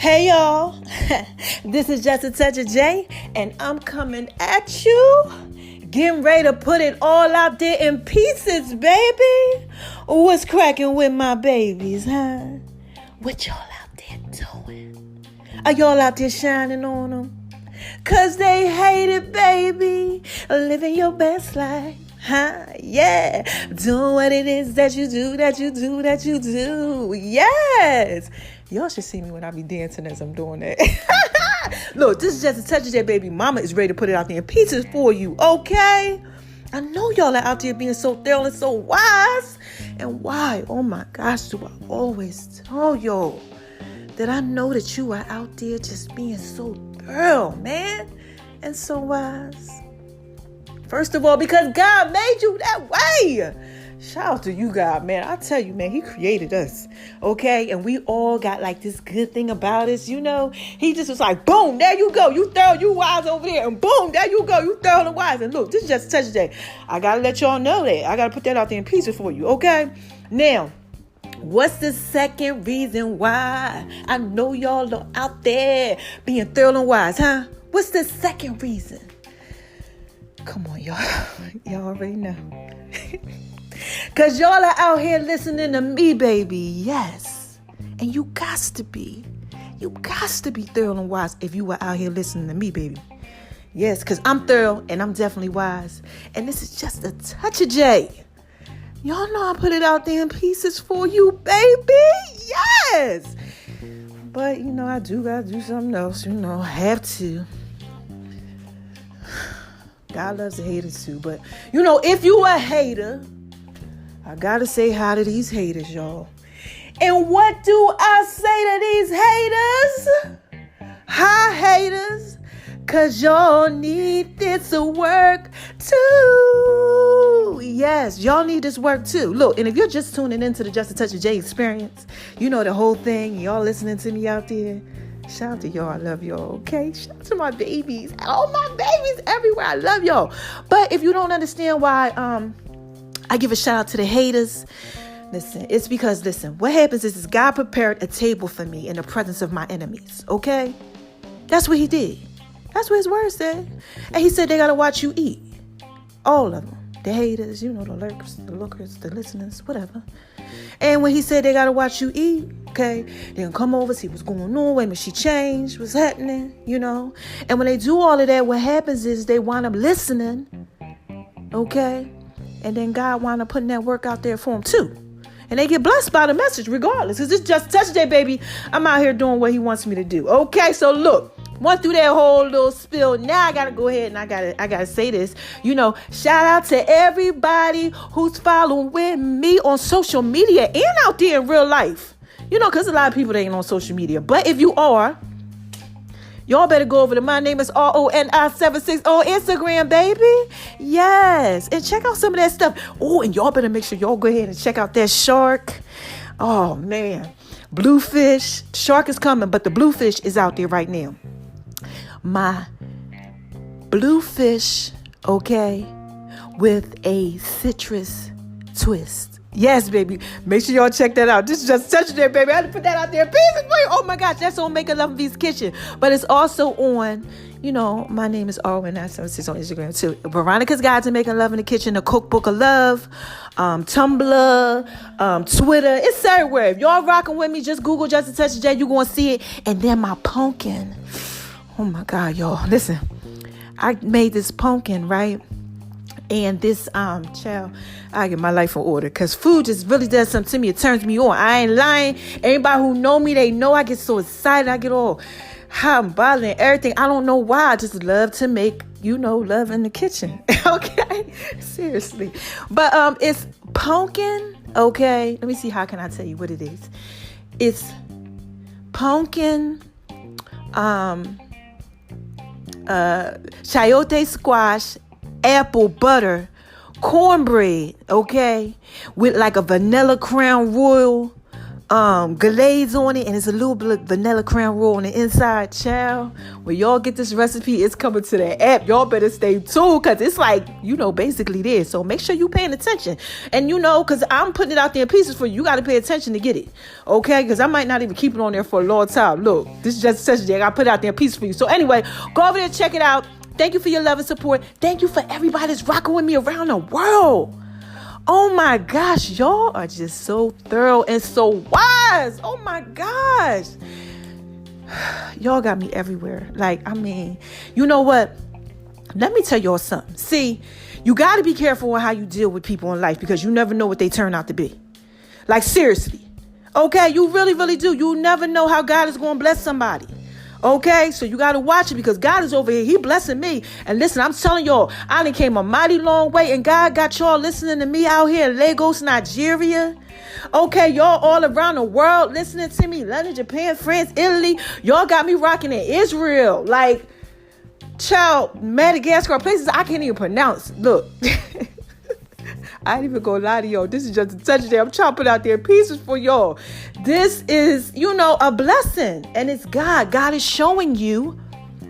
Hey y'all, this is just a touch of J, and I'm coming at you, getting ready to put it all out there in pieces, baby. What's cracking with my babies, huh? What y'all out there doing? Are y'all out there shining on them? Cause they hate it, baby. Living your best life, huh? Yeah. Doing what it is that you do. Yes. Y'all should see me when I be dancing as I'm doing that. Look, this is just a touch of that, baby. Mama is ready to put it out there in pieces for you, okay? I know y'all are out there being so thorough and so wise. And why? Oh my gosh, do I always tell y'all that I know that you are out there just being so thorough, man, and so wise. First of all, because God made you that way. Shout out to you, God, man. I tell you, man, he created us, okay? And we all got like this good thing about us, you know? He just was like, boom, there you go. You thorough, you wise over there. And boom, there you go. You thorough and wise. And look, this is just a touch of day. I got to let y'all know that. I got to put that out there in pieces for you, okay? Now, what's the second reason why I know y'all are out there being thorough and wise, huh? What's the second reason? Come on, y'all. Y'all already know. Because y'all are out here listening to me, baby. Yes. And you got to be. You got to be thorough and wise if you are out here listening to me, baby. Yes, because I'm thorough and I'm definitely wise. And this is just a touch of J. Y'all know I put it out there in pieces for you, baby. Yes. But, you know, I do got to do something else. You know, I have to. God loves the haters too. But, you know, if you a hater, I gotta say hi to these haters, y'all. And what do I say to these haters? Hi, haters. Cause y'all need this work too. Yes, y'all need this work too. Look, and if you're just tuning into the Just a Touch of J experience, you know the whole thing. Y'all listening to me out there. Shout out to y'all. I love y'all, okay? Shout out to my babies. All my babies everywhere. I love y'all. But if you don't understand why I give a shout out to the haters, listen, it's because, listen, what happens is God prepared a table for me in the presence of my enemies, okay? That's what he did. That's what his word said. And he said they got to watch you eat. All of them. The haters, you know, the lurkers, the lookers, the listeners, whatever. And when he said they got to watch you eat, okay, they can come over, see what's going on, wait a minute, she changed, what's happening, you know. And when they do all of that, what happens is they wind up listening, okay? And then God wind up putting that work out there for them too. And they get blessed by the message regardless. Because it's just touch day, baby. I'm out here doing what he wants me to do. Okay, so look. Went through that whole little spill. Now I gotta go ahead and I gotta say this. You know, shout out to everybody who's following with me on social media and out there in real life. You know, because a lot of people that ain't on social media. But if you are, y'all better go over to My Name is RONI760 on Instagram, baby. Yes. And check out some of that stuff. Oh, and y'all better make sure y'all go ahead and check out that shark. Oh, man. Bluefish. Shark is coming, but the bluefish is out there right now. My bluefish, okay, with a citrus twist. Yes, baby. Make sure y'all check that out. This is just touch there, baby. I had to put that out there. Pieces for you. Oh my gosh, that's on Make a Love V's Kitchen. But it's also on, you know, My Name is RONI760 on Instagram too. Veronica's Guide to Making Love in the Kitchen, the Cookbook of Love, Tumblr, Twitter. It's everywhere. If y'all rocking with me, just Google Just a Touch of J. You're going to see it. And then my pumpkin. Oh my God, y'all. Listen, I made this pumpkin, right? And this, child, I get my life in order because food just really does something to me. It turns me on. I ain't lying. Anybody who know me, they know I get so excited. I get all hot and bothered and everything. I don't know why. I just love to make, you know, love in the kitchen. Okay? Seriously. But it's pumpkin, okay? Let me see. How can I tell you what it is? It's pumpkin, chayote squash, apple butter, cornbread, okay, with like a vanilla crown royal, glaze on it, and it's a little bit of vanilla crown roll on the inside. Child, when y'all get this recipe, it's coming to the app. Y'all better stay tuned, because it's like, basically there. So make sure you paying attention. And because I'm putting it out there in pieces for you. You got to pay attention to get it. Okay? Because I might not even keep it on there for a long time. Look, this is just a session. I got to put it out there in pieces for you. So anyway, go over there, check it out. Thank you for your love and support. Thank you for everybody that's rocking with me around the world. Oh my gosh, y'all are just so thorough and so wise. Oh my gosh. Y'all got me everywhere. You know what? Let me tell y'all something. See, you got to be careful on how you deal with people in life, because you never know what they turn out to be. Seriously. Okay, you really, really do. You never know how God is going to bless somebody. Okay, so you got to watch it, because God is over here. He blessing me. And listen, I'm telling y'all, I done came a mighty long way, and God got y'all listening to me out here in Lagos, Nigeria. Okay, y'all all around the world listening to me. London, Japan, France, Italy. Y'all got me rocking in Israel. Child, Madagascar, places I can't even pronounce. Look. I ain't even gonna lie to y'all. This is just a touch today. I'm chopping out there pieces for y'all. This is, a blessing. And it's God. God is showing you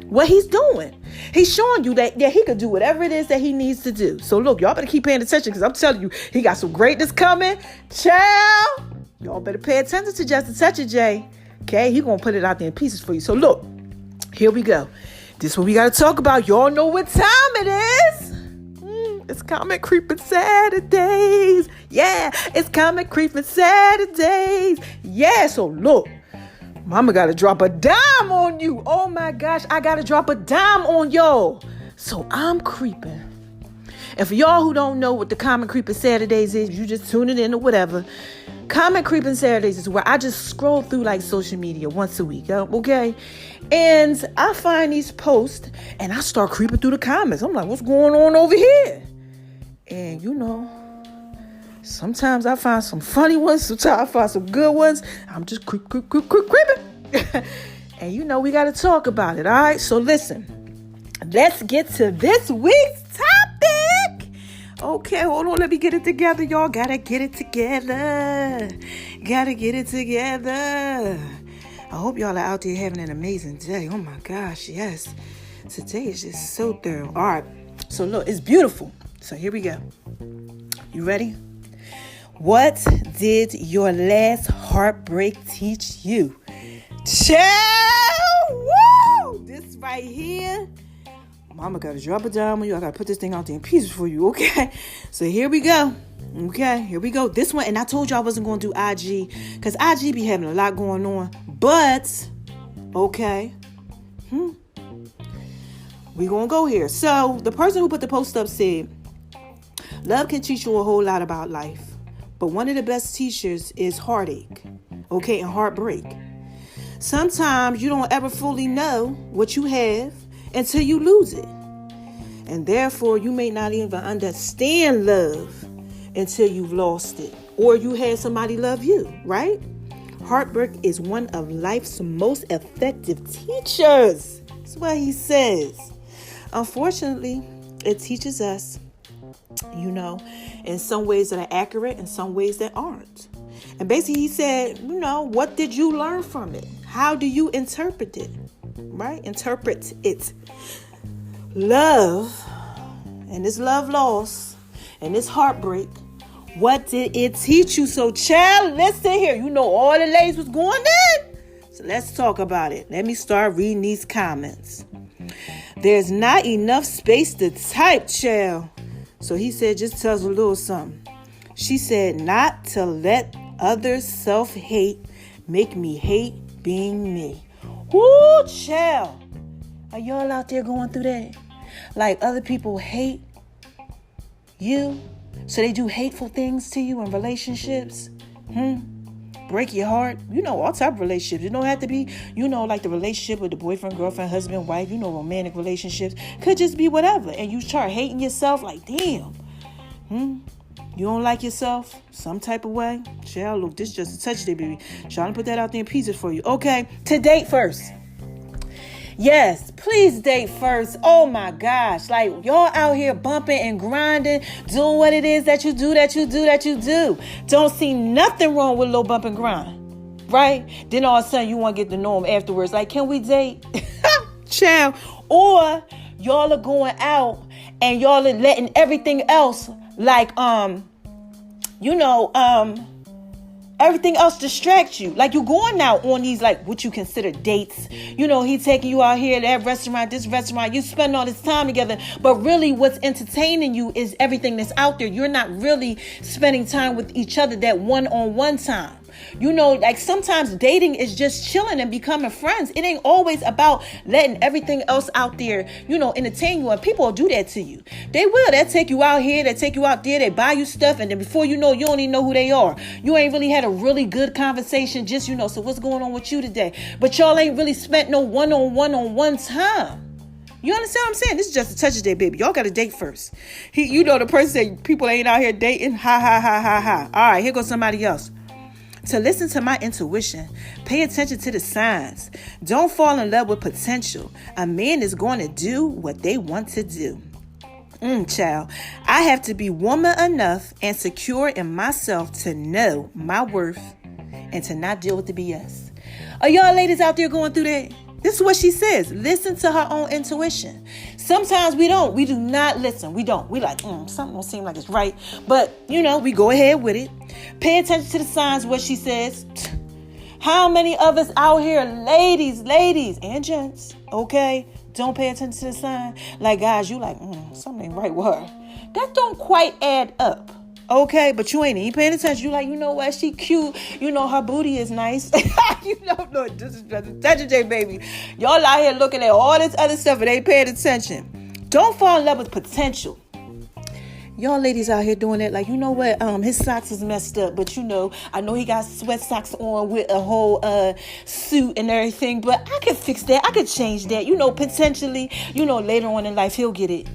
what he's doing. He's showing you that he could do whatever it is that he needs to do. So look, y'all better keep paying attention, because I'm telling you, he got some greatness coming. Child, y'all better pay attention to just a touch of Jay. Okay, he gonna put it out there in pieces for you. So look, here we go. This is what we gotta talk about. Y'all know what time it is. It's Comic Creeping Saturdays. Yeah, it's Comic Creeping Saturdays. Yeah, so look, mama got to drop a dime on you. Oh my gosh, I got to drop a dime on y'all. So I'm creeping. And for y'all who don't know what the Comic Creeping Saturdays is, you just tune it in or whatever. Comic Creeping Saturdays is where I just scroll through social media once a week, okay? And I find these posts and I start creeping through the comments. I'm like, what's going on over here? And sometimes I find some funny ones. Sometimes I find some good ones. I'm just creeping. And we got to talk about it. All right. So listen, let's get to this week's topic. Okay. Hold on. Let me get it together. Y'all got to get it together. I hope y'all are out there having an amazing day. Oh my gosh. Yes. Today is just so thorough. All right. So look, it's beautiful. So here we go. You ready? What did your last heartbreak teach you? Child! Woo! This right here. Mama got to drop it down on you. I got to put this thing out there in pieces for you, okay? So here we go. Okay, here we go. This one, and I told you I wasn't going to do IG, because IG be having a lot going on. But, okay. We going to go here. So, the person who put the post up said, love can teach you a whole lot about life, but one of the best teachers is heartache, okay, and heartbreak. Sometimes you don't ever fully know what you have until you lose it. And therefore, you may not even understand love until you've lost it, or you had somebody love you, right? Heartbreak is one of life's most effective teachers. That's what he says. Unfortunately, it teaches us, in some ways that are accurate and some ways that aren't. And basically he said, what did you learn from it? How do you interpret it? Right? Interpret it. Love, and this love loss, and this heartbreak, what did it teach you? So child, listen here. All the ladies was going in. So let's talk about it. Let me start reading these comments. There's not enough space to type, child. So he said, just tell us a little something. She said, not to let others' self-hate make me hate being me. Woo, child. Are y'all out there going through that? Other people hate you, so they do hateful things to you in relationships? Break your heart. All type of relationships. It don't have to be, the relationship with the boyfriend, girlfriend, husband, wife, romantic relationships. Could just be whatever. And you start hating yourself damn. You don't like yourself some type of way? Child, look, this is just a touch day, baby. Trying to put that out there in pieces for you. Okay, to date first. Yes, please date first. Oh my gosh. Y'all out here bumping and grinding, doing what it is that you do. Don't see nothing wrong with a little bump and grind. right? Then all of a sudden you want to get to know him afterwards. Like, can we date? Child. Or y'all are going out and y'all are letting everything else, like, everything else distracts you. Like, you're going out on these, like, what you consider dates. He's taking you out here, that restaurant, this restaurant. You spend all this time together. But really what's entertaining you is everything that's out there. You're not really spending time with each other, that one-on-one time. Like, sometimes dating is just chilling and becoming friends. It ain't always about letting everything else out there, entertain you. And people will do that to you. They will. They'll take you out here. They take you out there. They buy you stuff. And then before you know, you don't even know who they are. You ain't really had a really good conversation. Just, so what's going on with you today? But y'all ain't really spent no one-on-one time. You understand what I'm saying? This is just a touch of day, baby. Y'all got to date first. The person said people ain't out here dating. Ha, ha, ha, ha, ha. All right, here goes somebody else. To listen to my intuition, pay attention to the signs. Don't fall in love with potential. A man is going to do what they want to do. Child, I have to be woman enough and secure in myself to know my worth and to not deal with the BS. Are y'all ladies out there going through that? This is what she says. Listen to her own intuition. Sometimes we don't. We do not listen. We don't. We like, something don't seem like it's right. But, we go ahead with it. Pay attention to the signs, what she says. How many of us out here, ladies, and gents, okay, don't pay attention to the sign? Like, guys, you like, something ain't right with her. That don't quite add up. Okay, but you ain't even paying attention. You like, what? She cute. Her booty is nice. No, this is just attention, J, baby. Y'all out here looking at all this other stuff and ain't paying attention. Don't fall in love with potential. Y'all ladies out here doing that, like, his socks is messed up, but I know he got sweat socks on with a whole suit and everything, but I could fix that. I could change that. Potentially, later on in life, he'll get it.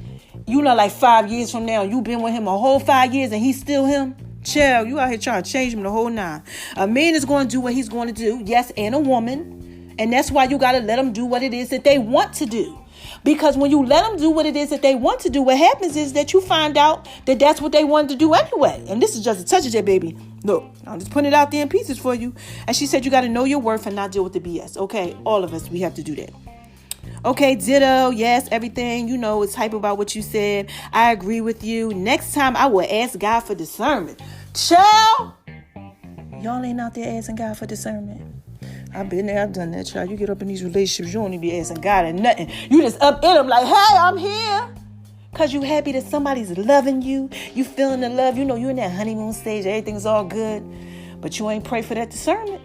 Like 5 years from now, you been with him a whole 5 years and he's still him. Chill, you out here trying to change him the whole 9. A man is going to do what he's going to do. Yes, and a woman. And that's why you got to let them do what it is that they want to do. Because when you let them do what it is that they want to do, what happens is that you find out that that's what they wanted to do anyway. And this is just a touch of that, baby. Look, I'm just putting it out there in pieces for you. And she said you got to know your worth and not deal with the BS. Okay, all of us, we have to do that. Okay, ditto. Yes, everything, it's hype about what you said. I agree with you. Next time I will ask God for discernment. Child, y'all ain't out there asking God for discernment. I've been there. I've done that, child. You get up in these relationships, you don't even be asking God and nothing. You just up in them like, hey, I'm here. Because you happy that somebody's loving you. You feeling the love. You in that honeymoon stage. Everything's all good. But you ain't pray for that discernment.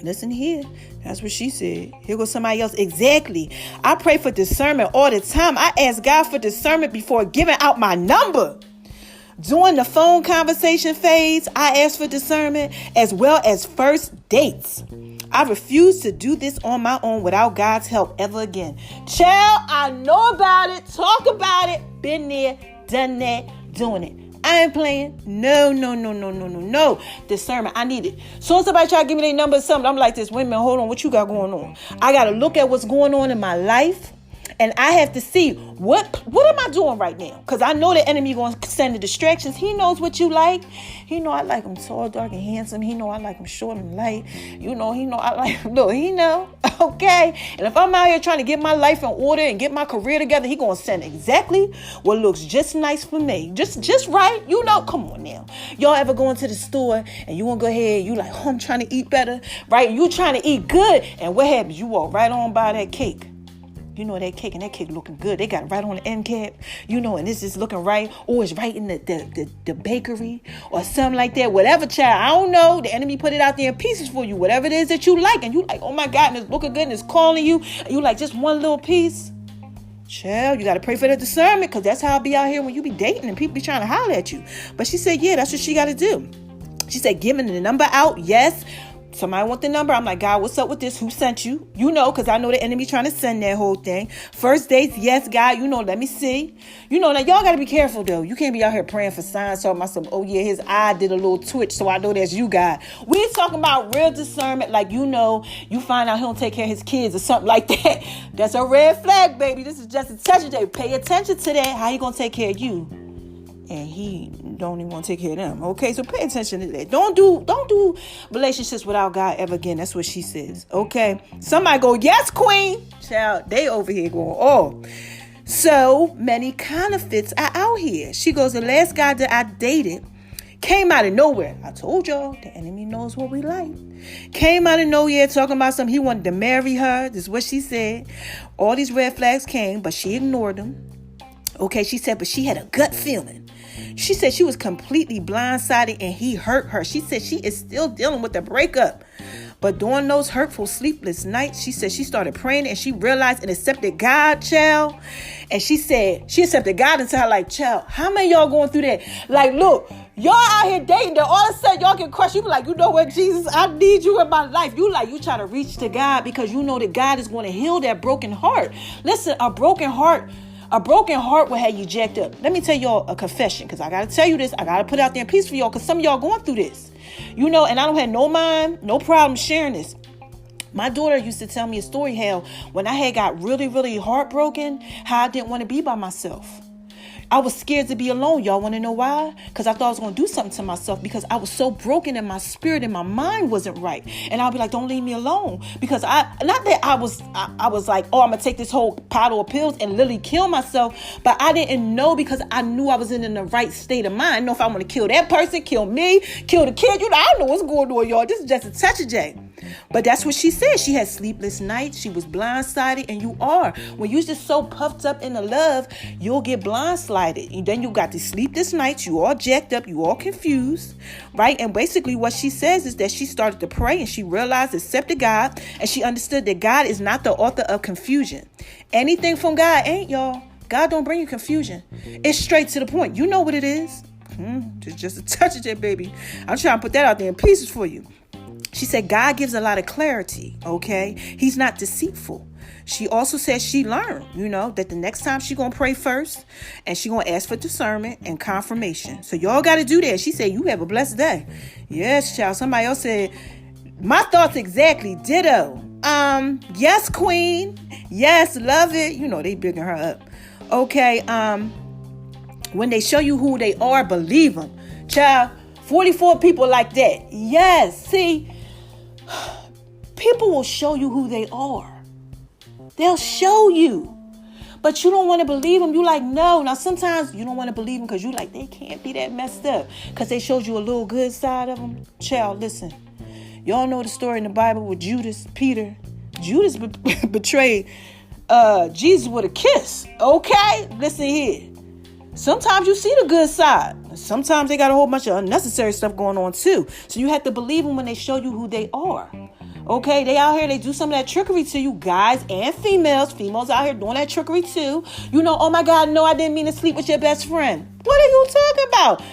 Listen here. That's what she said. Here goes somebody else. Exactly. I pray for discernment all the time. I ask God for discernment before giving out my number. During the phone conversation phase, I ask for discernment as well as first dates. I refuse to do this on my own without God's help ever again. Child, I know about it. Talk about it. Been there, done that, doing it. I ain't playing. No. Discernment. I need it. So when somebody try to give me their number or something, I'm like this. Wait a minute. Hold on. What you got going on? I got to look at what's going on in my life. And I have to see what am I doing right now? Because I know the enemy going to send the distractions. He knows what you like. He know I like him tall, dark, and handsome. He know I like him short and light. He know I like him. No, he know. Okay. And if I'm out here trying to get my life in order and get my career together, he going to send exactly what looks just nice for me. Just right. Come on now. Y'all ever go into the store and you want to go ahead, you like, I'm trying to eat better, right? You trying to eat good. And what happens? You walk right on by that cake. That cake, and that cake looking good. They got it right on the end cap, and this is looking right, or it's right in the bakery or something like that. Whatever, child, I don't know. The enemy put it out there in pieces for you. Whatever it is that you like, and you like, oh my God, and it's looking good, and it's calling you, and you like just one little piece. Child, you got to pray for the discernment, because that's how I'll be out here when you be dating and people be trying to holler at you. But she said, yeah, that's what she got to do. She said, giving the number out, yes. Somebody want the number. I'm like, God, what's up with this? Who sent you? Because I know the enemy trying to send that whole thing. First dates, yes, God, let me see. Now y'all got to be careful, though. You can't be out here praying for signs, talking about some, oh, yeah, his eye did a little twitch, so I know that's you, God. We talking about real discernment, like, you find out he don't take care of his kids or something like that. That's a red flag, baby. This is just a touch of day. Pay attention to that. How he going to take care of you and he don't even want to take care of them. Okay, so pay attention to that. Don't do relationships without God ever again. That's what she says. Okay, somebody go, yes, queen. Child, they over here going, oh. So many counterfeits are out here. She goes, the last guy that I dated came out of nowhere. I told y'all, the enemy knows what we like. Came out of nowhere talking about something. He wanted to marry her. This is what she said. All these red flags came, but she ignored them. Okay, she said, but she had a gut feeling. She said she was completely blindsided and he hurt her. She said she is still dealing with the breakup. But during those hurtful, sleepless nights, she said she started praying and she realized and accepted God, child. And she said she accepted God into her life, child. How many of y'all going through that? Like, look, y'all out here dating, then all of a sudden y'all get crushed. You be like, you know what, Jesus, I need you in my life. You try to reach to God because you know that God is going to heal that broken heart. Listen, a broken heart will have you jacked up. Let me tell y'all a confession, because I got to tell you this. I got to put it out there in peace for y'all, because some of y'all going through this. You know, and I don't have no problem sharing this. My daughter used to tell me a story how when I had got really, really heartbroken, how I didn't want to be by myself. I was scared to be alone. Y'all want to know why? Because I thought I was going to do something to myself, because I was so broken in my spirit and my mind wasn't right. And I'll be like, don't leave me alone. Because I was like, oh, I'm going to take this whole bottle of pills and literally kill myself. But I didn't know, because I knew I was in the right state of mind. I know if I want to kill that person, kill me, kill the kid. You know, I don't know what's going on, y'all. This is just a touch of J. But that's what she said. She had sleepless nights. She was blindsided. And you are. When you're just so puffed up in the love, you'll get blindsided. And then you got these sleepless nights. You all jacked up. You all confused. Right? And basically what she says is that she started to pray and she realized, accepted God. And she understood that God is not the author of confusion. Anything from God ain't, y'all. God don't bring you confusion. It's straight to the point. You know what it is. Just a touch of that, baby. I'm trying to put that out there in pieces for you. She said God gives a lot of clarity, okay? He's not deceitful. She also said she learned, that the next time she going to pray first and she going to ask for discernment and confirmation. So y'all got to do that. She said, you have a blessed day. Yes, child. Somebody else said, my thoughts exactly. Ditto. Yes, queen. Yes, love it. They bigging her up. Okay. When they show you who they are, believe them. Child, 44 people like that. Yes. See, people will show you who they are. They'll show you. But you don't want to believe them. You like, no. Now, sometimes you don't want to believe them because you like, they can't be that messed up. Because they showed you a little good side of them. Child, listen. Y'all know the story in the Bible with Judas, Peter. Judas betrayed Jesus with a kiss. Okay? Listen here. Sometimes you see the good side. Sometimes they got a whole bunch of unnecessary stuff going on too. So you have to believe them when they show you who they are. Okay, they out here, they do some of that trickery to you, guys and females. Females out here doing that trickery too. Oh my God, no, I didn't mean to sleep with your best friend. What are you talking about?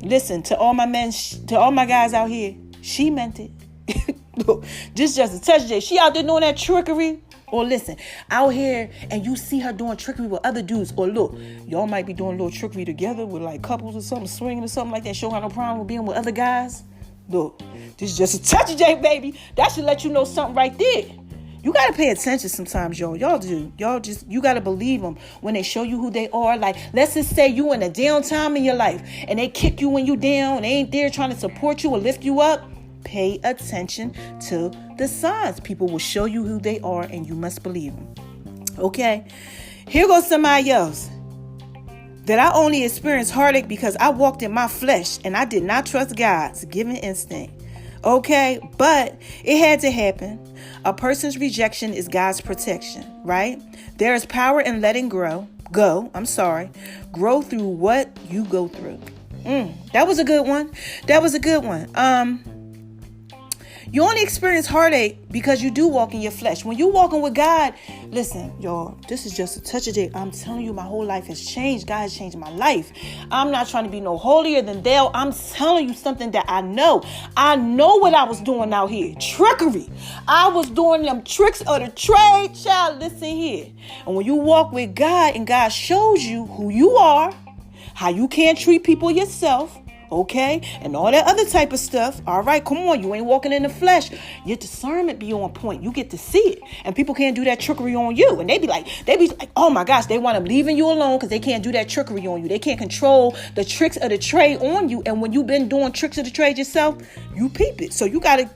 Listen, to all my men, to all my guys out here, she meant it. Look, just a touch of she out there doing that trickery. Or listen, out here and you see her doing trickery with other dudes. Or look, y'all might be doing a little trickery together with like couples or something, swinging or something like that. She don't have no problem with being with other guys. Look, this is just a touch of J, baby. That should let you know something right there. You got to pay attention sometimes, y'all. Y'all do. You got to believe them when they show you who they are. Like, let's just say you in a down time in your life and they kick you when you down and they ain't there trying to support you or lift you up. Pay attention to the signs. People will show you who they are and you must believe them. Okay. Here goes somebody else. That I only experienced heartache because I walked in my flesh and I did not trust God's given instinct. Okay. But it had to happen. A person's rejection is God's protection, right? There is power in letting grow through what you go through. That was a good one. You only experience heartache because you do walk in your flesh. When you walking with God, listen, y'all, this is just a touch of it. I'm telling you, my whole life has changed. God has changed my life. I'm not trying to be no holier than thou. I'm telling you something that I know. I know what I was doing out here. Trickery. I was doing them tricks of the trade. Child, listen here. And when you walk with God and God shows you who you are, how you can't treat people yourself, okay? And all that other type of stuff. All right, come on. You ain't walking in the flesh. Your discernment be on point. You get to see it. And people can't do that trickery on you. And they be like, oh my gosh, they want them leaving you alone because they can't do that trickery on you. They can't control the tricks of the trade on you. And when you've been doing tricks of the trade yourself, you peep it. So you got to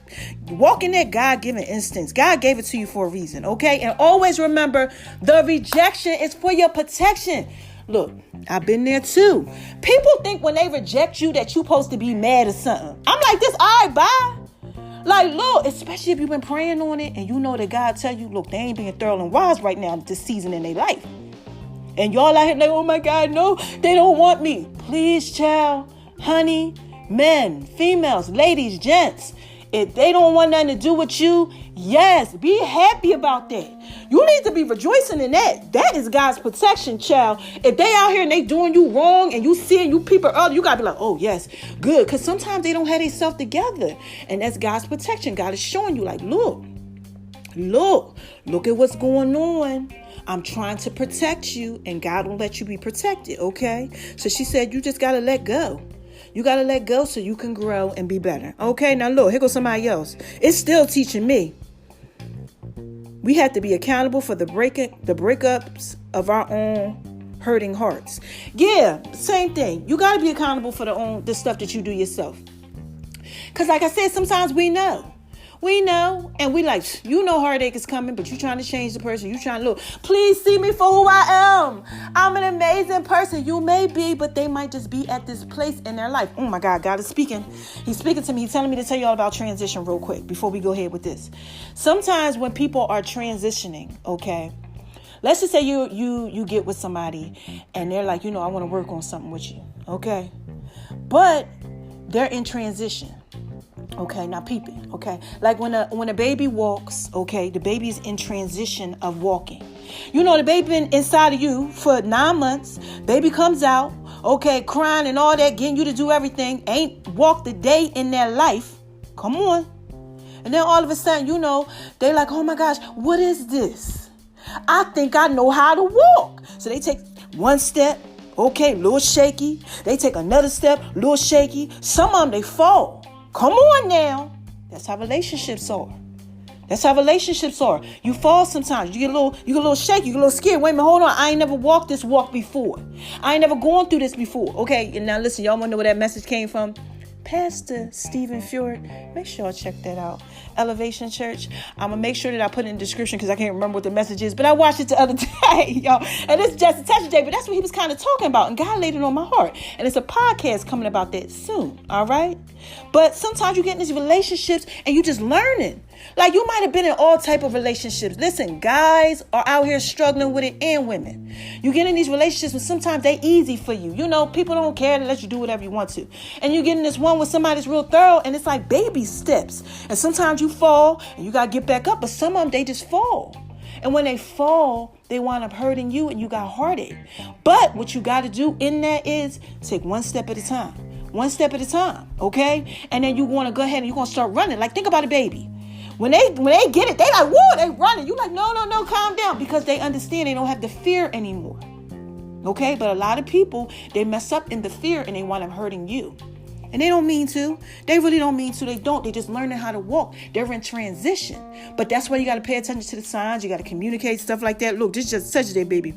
walk in that God-given instincts. God gave it to you for a reason, okay? And always remember, the rejection is for your protection. Look, I've been there too. People think when they reject you that you're supposed to be mad or something. I'm like this, all right, bye. Like, look, especially if you've been praying on it and you know that God tell you, look, they ain't being thorough and wise right now this season in their life. And y'all out here like, oh my God, no, they don't want me. Please, child, honey, men, females, ladies, gents, if they don't want nothing to do with you, yes, be happy about that. You need to be rejoicing in that. That is God's protection, child. If they out here and they doing you wrong and you seeing you people early, you got to be like, oh, yes, good. Because sometimes they don't have themselves together. And that's God's protection. God is showing you like, look at what's going on. I'm trying to protect you and God will let you be protected, okay? So she said, you just got to let go. You got to let go so you can grow and be better. Okay, now look, here goes somebody else. It's still teaching me. We have to be accountable for the breakups of our own hurting hearts. Yeah, same thing. You got to be accountable for the stuff that you do yourself. Because like I said, sometimes we know. We know, and we like, you know heartache is coming, but you're trying to change the person. You're trying to look, please see me for who I am. I'm an amazing person. You may be, but they might just be at this place in their life. Oh my God, God is speaking. He's speaking to me. He's telling me to tell you all about transition real quick before we go ahead with this. Sometimes when people are transitioning, okay, let's just say you get with somebody and they're like, I want to work on something with you, okay? But they're in transition. Okay, now peep it, okay? Like when a baby walks, okay, the baby is in transition of walking. The baby been inside of you for 9 months. Baby comes out, okay, crying and all that, getting you to do everything. Ain't walked a day in their life. Come on. And then all of a sudden, they're like, oh my gosh, what is this? I think I know how to walk. So they take one step, okay, a little shaky. They take another step, a little shaky. Some of them, they fall. Come on now. That's how relationships are. You fall sometimes. You get a little shaky. You get a little scared. Wait a minute, hold on. I ain't never walked this walk before. I ain't never gone through this before. Okay, and now listen, y'all want to know where that message came from? Pastor Stephen Fjord. Make sure y'all check that out. Elevation Church. I'm going to make sure that I put it in the description because I can't remember what the message is. But I watched it the other day, y'all. And it's just a touch of day. But that's what he was kind of talking about. And God laid it on my heart. And it's a podcast coming about that soon. All right? But sometimes you get in these relationships and you just learning. Like you might have been in all type of relationships. Listen, guys are out here struggling with it and women. You get in these relationships and sometimes they easy for you. People don't care to let you do whatever you want to. And you get in this one with somebody that's real thorough and it's like baby steps. And sometimes you fall and you got to get back up. But some of them, they just fall. And when they fall, they wind up hurting you and you got heartache. But what you got to do in that is take one step at a time. One step at a time, okay? And then you want to go ahead and you're going to start running. Like think about a baby. When they get it, they like, whoa, they running. You like, no, calm down. Because they understand they don't have the fear anymore. Okay? But a lot of people, they mess up in the fear and they wind up hurting you. And they don't mean to. They really don't mean to. They don't. They just learning how to walk. They're in transition. But that's why you got to pay attention to the signs. You got to communicate, stuff like that. Look, this is just such a day, baby.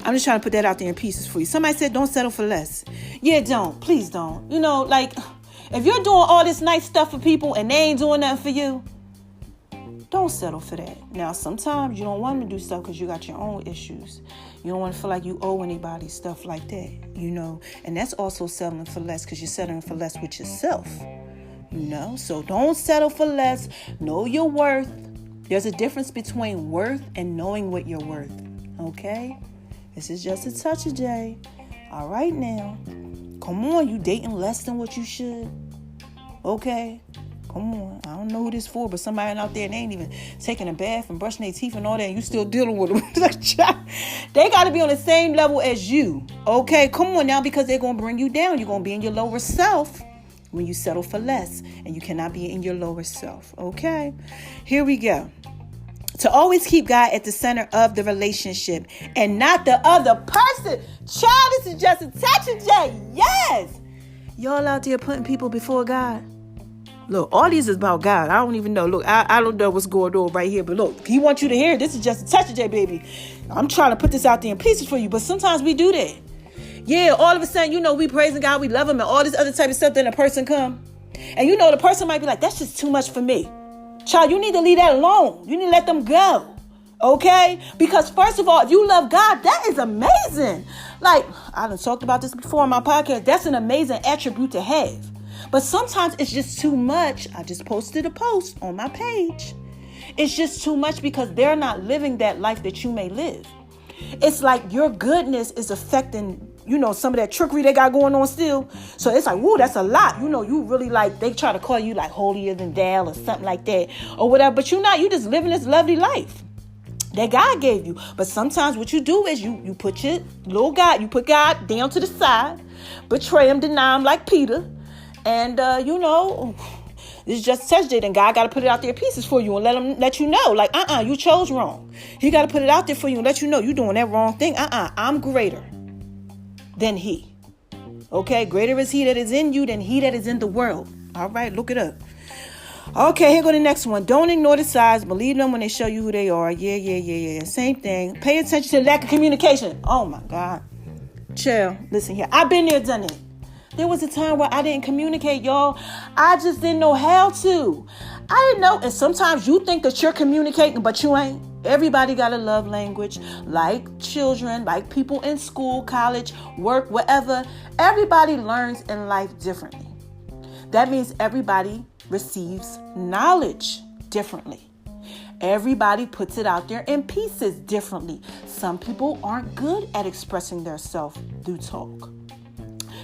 I'm just trying to put that out there in pieces for you. Somebody said, don't settle for less. Yeah, don't. Please don't. If you're doing all this nice stuff for people and they ain't doing nothing for you, don't settle for that. Now, sometimes you don't want them to do stuff because you got your own issues. You don't want to feel like you owe anybody stuff like that, And that's also settling for less because you're settling for less with yourself, So don't settle for less. Know your worth. There's a difference between worth and knowing what you're worth, okay? This is just a touch of J. All right now. Come on, you dating less than what you should. Okay? Come on. I don't know who this for, but somebody out there, they ain't even taking a bath and brushing their teeth and all that, and you still dealing with them. They got to be on the same level as you. Okay? Come on now, because they're going to bring you down. You're going to be in your lower self when you settle for less, and you cannot be in your lower self. Okay? Here we go. To always keep God at the center of the relationship and not the other person. Child, this is just a touch of J. Yes. Y'all out there putting people before God. Look, all these is about God. I don't even know. Look, I don't know what's going on right here. But look, he wants you to hear it. This is just a touch of J, baby. I'm trying to put this out there in pieces for you. But sometimes we do that. Yeah, all of a sudden, we praising God, we love him, and all this other type of stuff. Then a person come. And the person might be like, that's just too much for me. Child, you need to leave that alone. You need to let them go. Okay? Because first of all, if you love God, that is amazing. Like, I done talked about this before on my podcast. That's an amazing attribute to have. But sometimes it's just too much. I just posted a post on my page. It's just too much because they're not living that life that you may live. It's like your goodness is affecting, some of that trickery they got going on still. So it's like, whoa, that's a lot. You really like, they try to call you like holier than thou or something like that or whatever. But you're not. You just living this lovely life that God gave you. But sometimes what you do is you put your little God, you put God down to the side, betray him, deny him like Peter. And, it's just such that. And God got to put it out there in pieces for you and let you know, like, you chose wrong. He got to put it out there for you and let you know you're doing that wrong thing. I'm greater than he. Okay. Greater is he that is in you than he that is in the world. All right. Look it up. Okay. Here go the next one. Don't ignore the signs. Believe them when they show you who they are. Yeah. Same thing. Pay attention to the lack of communication. Oh my God. Chill. Listen here. I've been there, done it. There was a time where I didn't communicate, y'all. I just didn't know how to. I didn't know. And sometimes you think that you're communicating, but you ain't. Everybody got a love language, like children, like people in school, college, work, whatever. Everybody learns in life differently. That means everybody receives knowledge differently. Everybody puts it out there in pieces differently. Some people aren't good at expressing themselves through talk.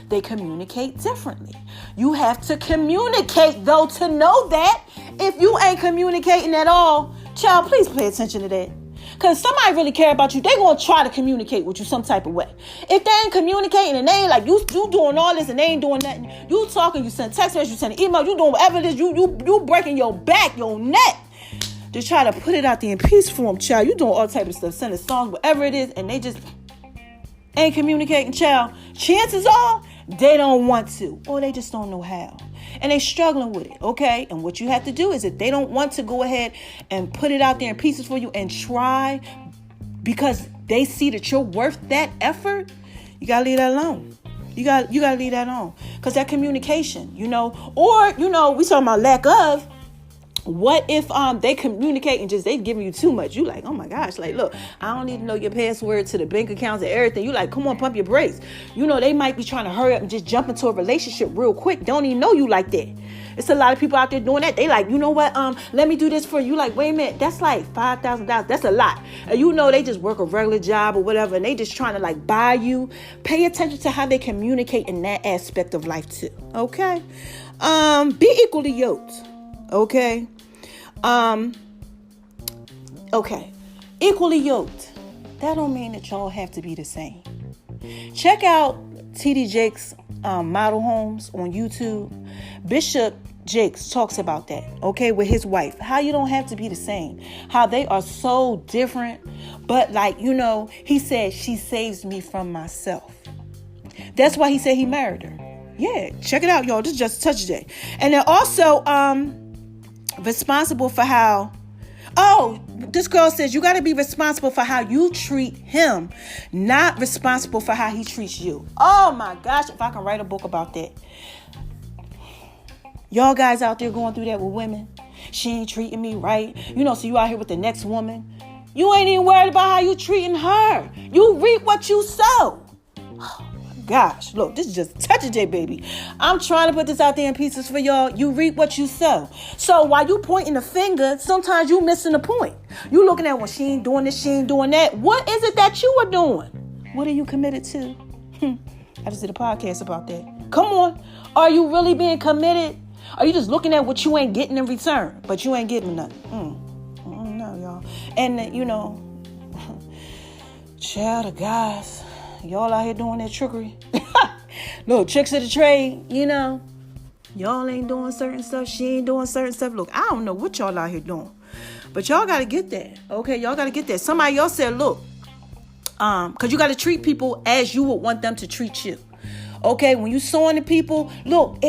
They communicate differently. You have to communicate, though, to know that. If you ain't communicating at all, child, please pay attention to that. Because somebody really care about you. They going to try to communicate with you some type of way. If they ain't communicating and they ain't like, you doing all this and they ain't doing nothing. You talking, you send text messages, you send email, you doing whatever it is. You breaking your back, your neck. To try to put it out there in piece form, child. You doing all type of stuff, sending songs, whatever it is. And they just ain't communicating, child. Chances are, they don't want to, or they just don't know how. And they struggling with it, okay? And what you have to do is if they don't want to go ahead and put it out there in pieces for you and try because they see that you're worth that effort, you got to leave that alone. You got to leave that alone. Because that communication, or, we talking about lack of. What if they communicate and just they giving you too much? You like, oh my gosh, like, look, I don't need to know your password to the bank accounts and everything. You like, come on, pump your brakes. They might be trying to hurry up and just jump into a relationship real quick. Don't even know you like that. It's a lot of people out there doing that. They like, you know what? Let me do this for you. Like, wait a minute, that's like $5,000. That's a lot. And they just work a regular job or whatever, and they just trying to like buy you. Pay attention to how they communicate in that aspect of life too. Okay, be equally yoked. Okay. Okay. Equally yoked. That don't mean that y'all have to be the same. Check out T.D. Jakes' model homes on YouTube. Bishop Jakes talks about that, okay, with his wife. How you don't have to be the same. How they are so different. But like, he said, she saves me from myself. That's why he said he married her. Yeah, check it out, y'all. This is just a touch day. And then also, responsible for how, this girl says you got to be responsible for how you treat him, not responsible for how he treats you. Oh my gosh, if I can write a book about that. Y'all guys out there going through that with women. She ain't treating me right. So you out here with the next woman. You ain't even worried about how you treating her. You reap what you sow. Gosh, look, this is just touch a day, baby. I'm trying to put this out there in pieces for y'all. You reap what you sow. So while you pointing the finger, sometimes you missing the point. You looking at, well, she ain't doing this, she ain't doing that. What is it that you are doing? What are you committed to? I just did a podcast about that. Come on. Are you really being committed? Are you just looking at what you ain't getting in return, but you ain't getting nothing? No, y'all. And, child of guys. Y'all out here doing that trickery. Look, tricks of the trade, Y'all ain't doing certain stuff. She ain't doing certain stuff. Look, I don't know what y'all out here doing. But y'all got to get that. Okay, y'all got to get that. Somebody else said, look, because you got to treat people as you would want them to treat you. Okay, when you sowing to people, look,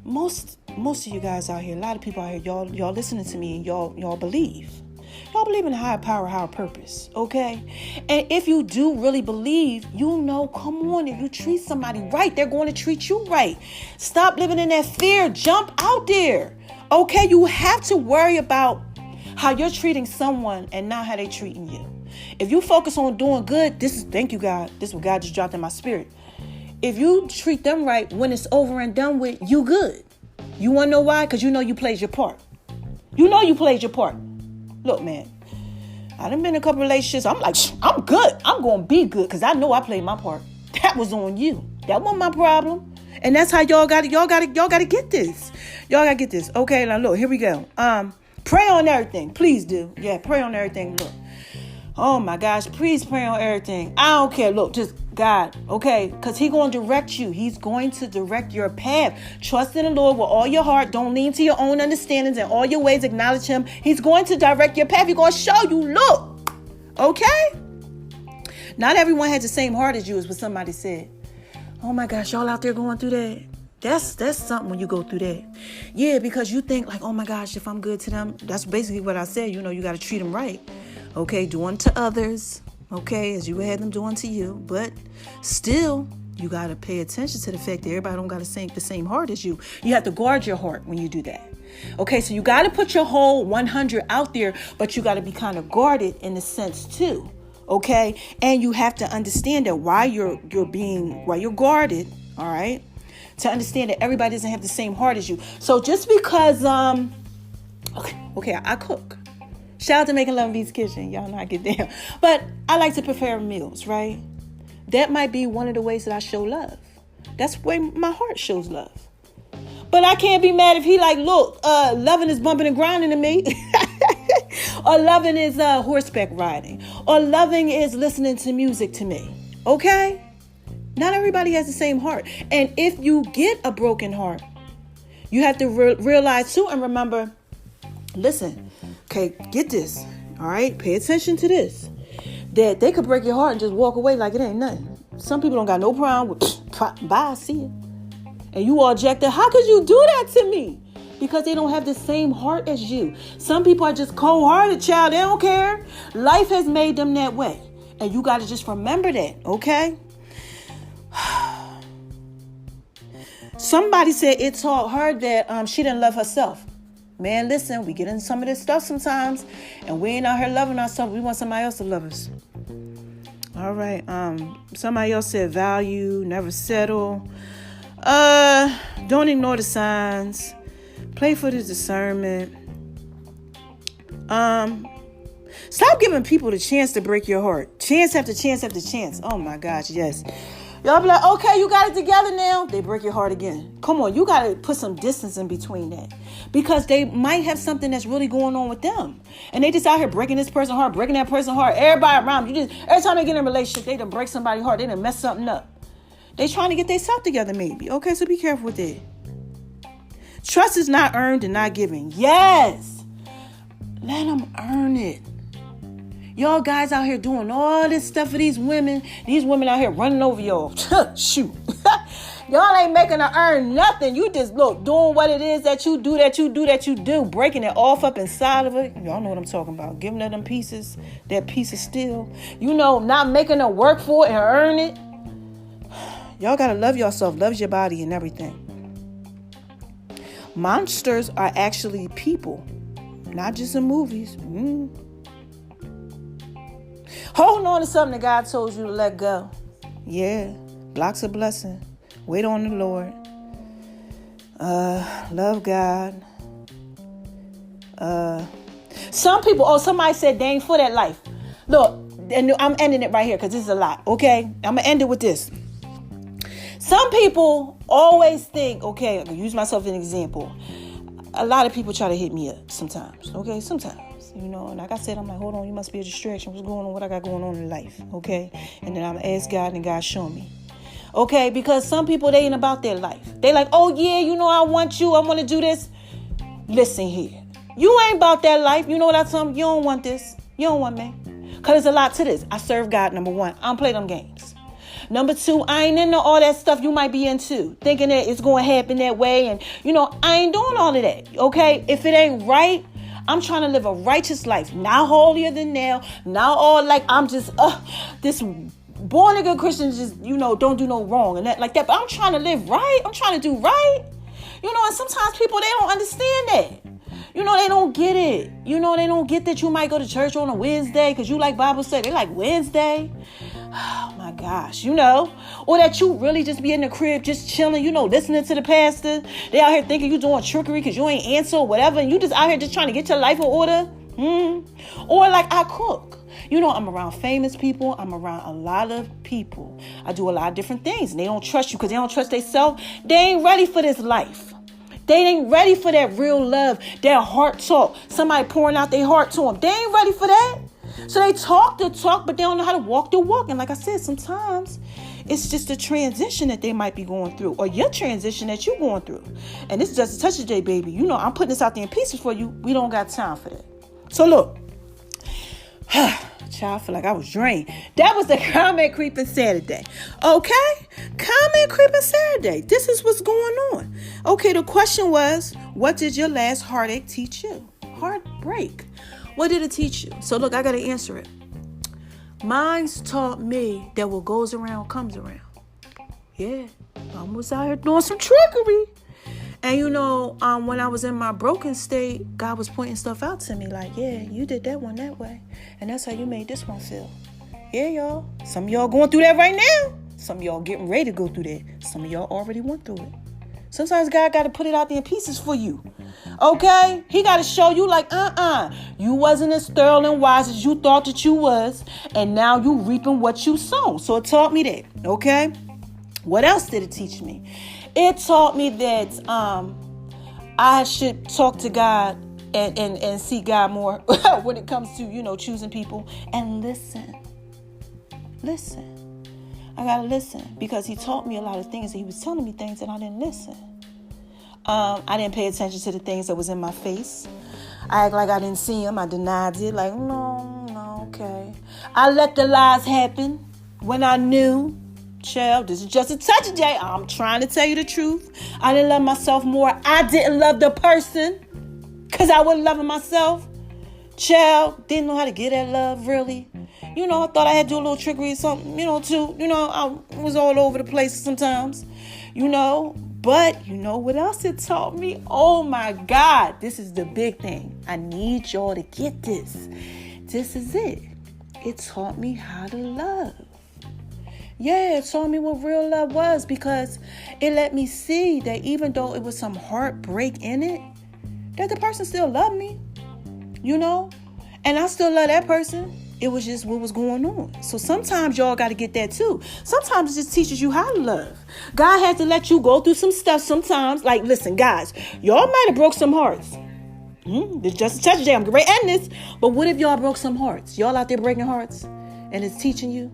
most of you guys out here, a lot of people out here, y'all listening to me and y'all believe. Y'all believe in a higher power, higher purpose, okay? And if you do really believe, come on, if you treat somebody right, they're going to treat you right. Stop living in that fear. Jump out there, okay? You have to worry about how you're treating someone and not how they're treating you. If you focus on doing good, thank you, God. This is what God just dropped in my spirit. If you treat them right, when it's over and done with, you good. You want to know why? Because you played your part. You played your part. Look, man, I done been in a couple relationships. I'm like, I'm good. I'm going to be good because I know I played my part. That was on you. That wasn't my problem. And that's how y'all got to get this. Y'all got to get this. Okay, now look, here we go. Pray on everything. Please do. Yeah, pray on everything. Look. Oh my gosh, please pray on everything. I don't care. Look, just God, okay? Because He's going to direct you. He's going to direct your path. Trust in the Lord with all your heart. Don't lean to your own understandings. In all your ways, acknowledge Him. He's going to direct your path. He's going to show you. Look, okay? Not everyone has the same heart as you, is what somebody said. Oh my gosh, y'all out there going through that? That's something when you go through that. Yeah, because you think like, oh my gosh, if I'm good to them, that's basically what I said. You got to treat them right. Okay, do unto others, okay, as you had them do unto you. But still, you got to pay attention to the fact that everybody don't got the same heart as you. You have to guard your heart when you do that. Okay, so you got to put your whole 100 out there, but you got to be kind of guarded in a sense too. Okay, and you have to understand that while you're guarded, all right, to understand that everybody doesn't have the same heart as you. So just because, okay, I cook. Shout out to Making Love in V's Kitchen. Y'all know I get down. But I like to prepare meals, right? That might be one of the ways that I show love. That's the way my heart shows love. But I can't be mad if he like, look, loving is bumping and grinding to me. Or loving is horseback riding. Or loving is listening to music to me. Okay? Not everybody has the same heart. And if you get a broken heart, you have to realize too and remember, listen, okay, get this, all right? Pay attention to this. That they could break your heart and just walk away like it ain't nothing. Some people don't got no problem with, bye, see it. And you all jacked up. How could you do that to me? Because they don't have the same heart as you. Some people are just cold-hearted, child. They don't care. Life has made them that way. And you got to just remember that, okay? Somebody said it taught her that she didn't love herself. Man, listen, we get into some of this stuff sometimes, and we ain't out here loving ourselves. We want somebody else to love us. All right. Somebody else said value, never settle. Don't ignore the signs. Play for the discernment. Stop giving people the chance to break your heart. Chance after chance after chance. Oh my gosh, yes. Y'all be like, okay, you got it together now. They break your heart again. Come on, you got to put some distance in between that. Because they might have something that's really going on with them. And they just out here breaking this person's heart, breaking that person's heart. Everybody around you, every time they get in a relationship, they done break somebody's heart. They done mess something up. They trying to get themselves together maybe. Okay, so be careful with that. Trust is not earned and not given. Yes. Let them earn it. Y'all guys out here doing all this stuff for these women. These women out here running over y'all. Shoot. Y'all ain't making her earn nothing. You just look, doing what it is that you do, breaking it off up inside of it. Y'all know what I'm talking about. Giving her them pieces, that piece of steel. Not making her work for it and earn it. Y'all got to love yourself, love your body and everything. Monsters are actually people, not just in movies. Holding on to something that God told you to let go. Yeah, blocks a blessing. Wait on the Lord. Love God. Some people, somebody said they ain't for that life. Look, and I'm ending it right here because this is a lot, okay? I'm going to end it with this. Some people always think, okay, I can use myself as an example. A lot of people try to hit me up sometimes, okay? Sometimes. And like I said, I'm like, hold on, you must be a distraction. What's going on? What I got going on in life? Okay. And then I'm ask God and God show me. Okay. Because some people, they ain't about their life. They like, oh yeah, I want you. I want to do this. Listen here. You ain't about that life. You know what I tell them? You don't want this. You don't want me. Because there's a lot to this. I serve God, number one. I don't play them games. Number two, I ain't into all that stuff you might be into, thinking that it's going to happen that way. And, I ain't doing all of that. Okay. If it ain't right, I'm trying to live a righteous life, not holier than thou, not all like I'm just, this born again Christian, just, don't do no wrong and that like that. But I'm trying to live right. I'm trying to do right. And sometimes people, they don't understand that. They don't get it. They don't get that you might go to church on a Wednesday because you like Bible study. They like Wednesday. Oh my gosh, or that you really just be in the crib just chilling, listening to the pastor. They out here thinking you doing trickery because you ain't answer or whatever. And you just out here just trying to get your life in order. Or like I cook. I'm around famous people. I'm around a lot of people. I do a lot of different things. And they don't trust you because they don't trust themselves. They ain't ready for this life. They ain't ready for that real love, that heart talk. Somebody pouring out their heart to them. They ain't ready for that. So they talk the talk, but they don't know how to walk the walk. And like I said, sometimes it's just a transition that they might be going through, or your transition that you're going through. And this is just a touch of J, baby. I'm putting this out there in pieces for you. We don't got time for that. So look. Child, I feel like I was drained. That was the Comment Creeping Saturday. Okay? Comment Creeping Saturday. This is what's going on. Okay, the question was, what did your last heartache teach you? Heartbreak. What did it teach you? So look, I got to answer it. Mine's taught me that what goes around comes around. Yeah, I was out here doing some trickery. And when I was in my broken state, God was pointing stuff out to me like, yeah, you did that one that way. And that's how you made this one feel. Yeah, y'all. Some of y'all going through that right now. Some of y'all getting ready to go through that. Some of y'all already went through it. Sometimes God got to put it out there in pieces for you. Okay? He got to show you like, you wasn't as thorough and wise as you thought that you was. And now you reaping what you sown. So it taught me that. Okay? What else did it teach me? It taught me that I should talk to God and seek God more when it comes to, choosing people and listen. Listen. I got to listen because he taught me a lot of things. And he was telling me things and I didn't listen. I didn't pay attention to the things that was in my face. I act like I didn't see them. I denied it. Like, no, okay. I let the lies happen when I knew. Child, this is just a touch of J. I'm trying to tell you the truth. I didn't love myself more. I didn't love the person because I wasn't loving myself. Child, didn't know how to get that love, really. I thought I had to do a little trickery or something, too. I was all over the place sometimes, But you know what else it taught me? Oh, my God. This is the big thing. I need y'all to get this. This is it. It taught me how to love. Yeah, it taught me what real love was because it let me see that even though it was some heartbreak in it, that the person still loved me, and I still love that person. It was just what was going on. So sometimes y'all got to get that too. Sometimes it just teaches you how to love. God has to let you go through some stuff sometimes. Like, listen, guys, y'all might have broke some hearts. It's just a touch of J. I'm ready to end this. But what if y'all broke some hearts? Y'all out there breaking hearts and it's teaching you?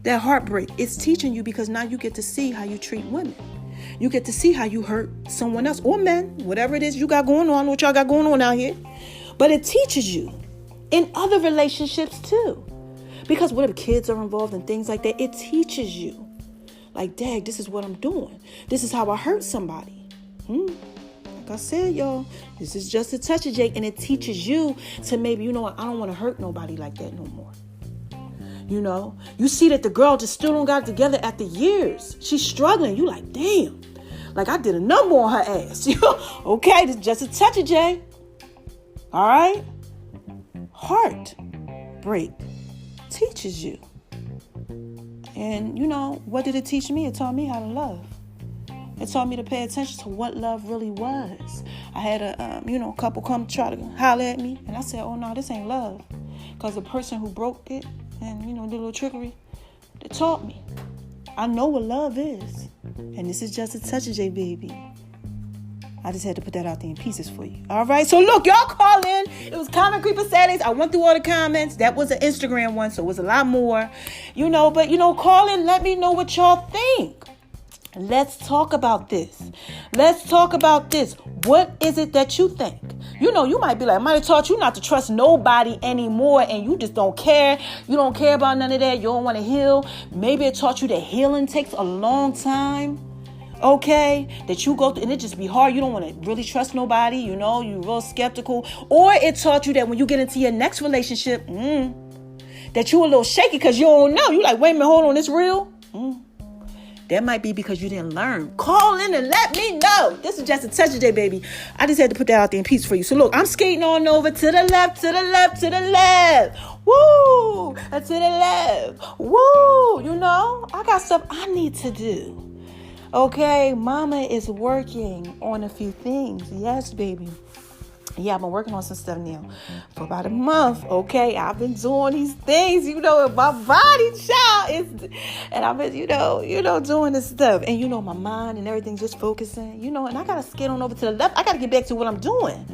That heartbreak, it's teaching you because now you get to see how you treat women. You get to see how you hurt someone else or men, whatever it is you got going on, what y'all got going on out here. But it teaches you in other relationships too. Because whatever kids are involved in things like that, it teaches you. Like, dang, this is what I'm doing. This is how I hurt somebody. Like I said, y'all, this is just a touch of Jake. And it teaches you to maybe, I don't want to hurt nobody like that no more. You see that the girl just still don't got it together after years. She's struggling. You like, damn, like I did a number on her ass. Okay, this is just a touch of J. All right. Heartbreak teaches you. And what did it teach me? It taught me how to love. It taught me to pay attention to what love really was. I had a couple come try to holler at me. And I said, oh no, this ain't love. Because the person who broke it and, did a little trickery, it taught me. I know what love is. And this is just a touch of J, baby. I just had to put that out there in pieces for you. All right. So look, y'all call in. It was Comment Creeper Saturdays. I went through all the comments. That was an Instagram one. So it was a lot more, but call in. Let me know what y'all think. Let's talk about this. Let's talk about this. What is it that you think? You know, you might be like, I might have taught you not to trust nobody anymore, and you just don't care. You don't care about none of that. You don't want to heal. Maybe it taught you that healing takes a long time. Okay, that you go through, and it just be hard. You don't want to really trust nobody. You know, you're real skeptical. Or it taught you that when you get into your next relationship, that you a little shaky because you don't know. You like, wait a minute, hold on, it's real? That might be because you didn't learn. Call in and let me know. This is just a touch of day, baby. I just had to put that out there in peace for you. So look, I'm skating on over to the left, to the left, to the left. Woo! To the left. Woo! You know, I got stuff I need to do. Okay, mama is working on a few things. Yes, baby. Yeah, I've been working on some stuff now for about a month. Okay, I've been doing these things, you know, in my body, child. And I've been, you know, doing this stuff. And, you know, my mind and everything just focusing, you know, and I got to skate on over to the left. I got to get back to what I'm doing.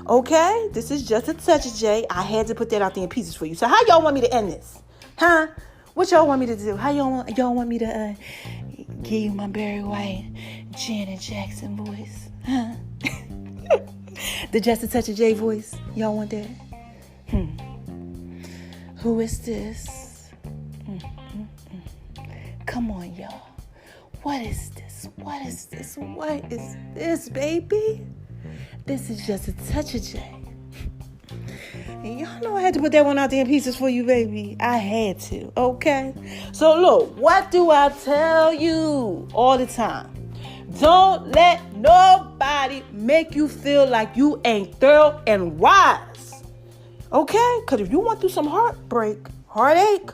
Okay, this is just a touch of J. I had to put that out there in pieces for you. So how y'all want me to end this? Huh? What y'all want me to do? How y'all want me to give you my Barry White, Janet Jackson voice? Huh? The Just a Touch of J voice. Y'all want that? Who is this? Come on, y'all. What is this? What is this? What is this, baby? This is Just a Touch of J. And y'all know I had to put that one out there in pieces for you, baby. I had to, okay? So look, what do I tell you all the time? Don't let nobody make you feel like you ain't thorough and wise. Okay? Because if you went through some heartache,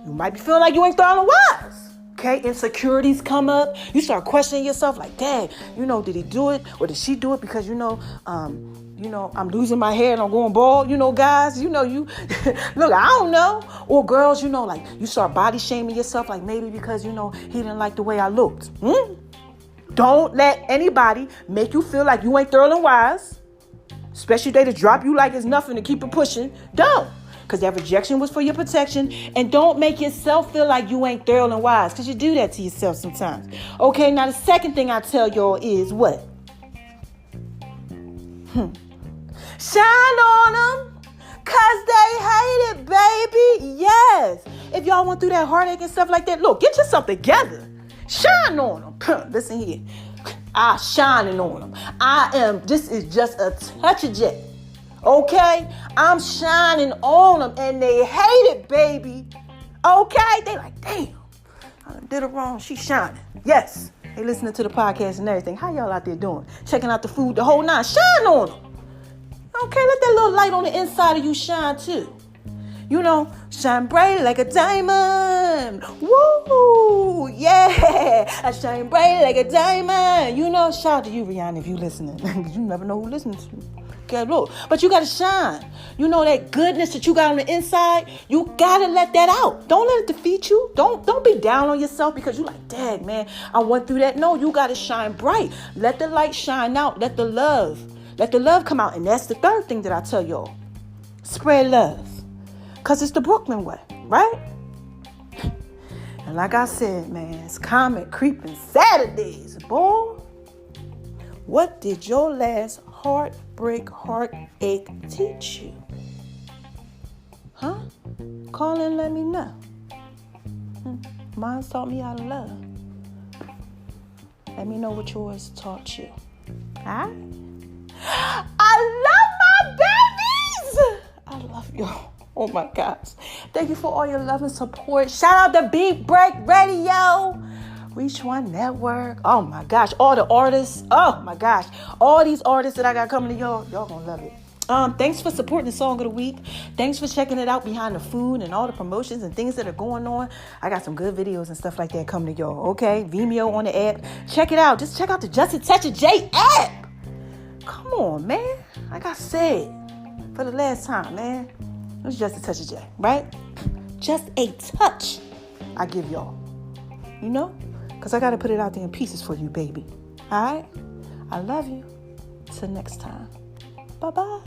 you might be feeling like you ain't thorough and wise. Okay? Insecurities come up. You start questioning yourself like, dang, you know, did he do it? Or did she do it? Because, you know, I'm losing my hair and I'm going bald. You know, guys, you know, you look, I don't know. Or girls, you know, like you start body shaming yourself, like maybe because, you know, he didn't like the way I looked. Don't let anybody make you feel like you ain't thorough and wise. Especially if they just drop you like it's nothing to keep it pushing. Don't. Because that rejection was for your protection. And don't make yourself feel like you ain't thorough and wise. Because you do that to yourself sometimes. Okay, now the second thing I tell y'all is what? Shine on them. Because they hate it, baby. Yes. If y'all went through that heartache and stuff like that, look, get yourself together. Shine on them. Listen here. I'm shining on them. This is just a touch of J. Okay? I'm shining on them and they hate it, baby. Okay? They like, damn. I did it wrong. She's shining. Yes. They listening to the podcast and everything. How y'all out there doing? Checking out the food, the whole nine. Shine on them. Okay? Let that little light on the inside of you shine too. You know, shine bright like a diamond. Woo! Yeah! I shine bright like a diamond. You know, shout out to you, Rihanna, if you listening. You never know who listening to you. Okay, look. But you got to shine. You know that goodness that you got on the inside? You got to let that out. Don't let it defeat you. Don't be down on yourself because you like, dang, man, I went through that. No, you got to shine bright. Let the light shine out. Let the love come out. And that's the third thing that I tell y'all. Spread love. Because it's the Brooklyn way, right? And like I said, man, it's Comet Creeping Saturdays, boy. What did your last heartache teach you? Huh? Call and let me know. Mine's taught me how to love. Let me know what yours taught you. Alright? I love my babies! I love y'all. Oh my gosh. Thank you for all your love and support. Shout out to Beat Break Radio. Reach One Network. Oh my gosh. All the artists. Oh my gosh. All these artists that I got coming to y'all. Y'all gonna love it. Thanks for supporting the Song of the Week. Thanks for checking it out behind the food and all the promotions and things that are going on. I got some good videos and stuff like that coming to y'all. Okay. Vimeo on the app. Check it out. Just check out the Just a Touch of J app. Come on, man. Like I said, for the last time, man. It was just a touch of J, right? Just a touch I give y'all. You know? Because I got to put it out there in pieces for you, baby. All right? I love you. Till next time. Bye-bye.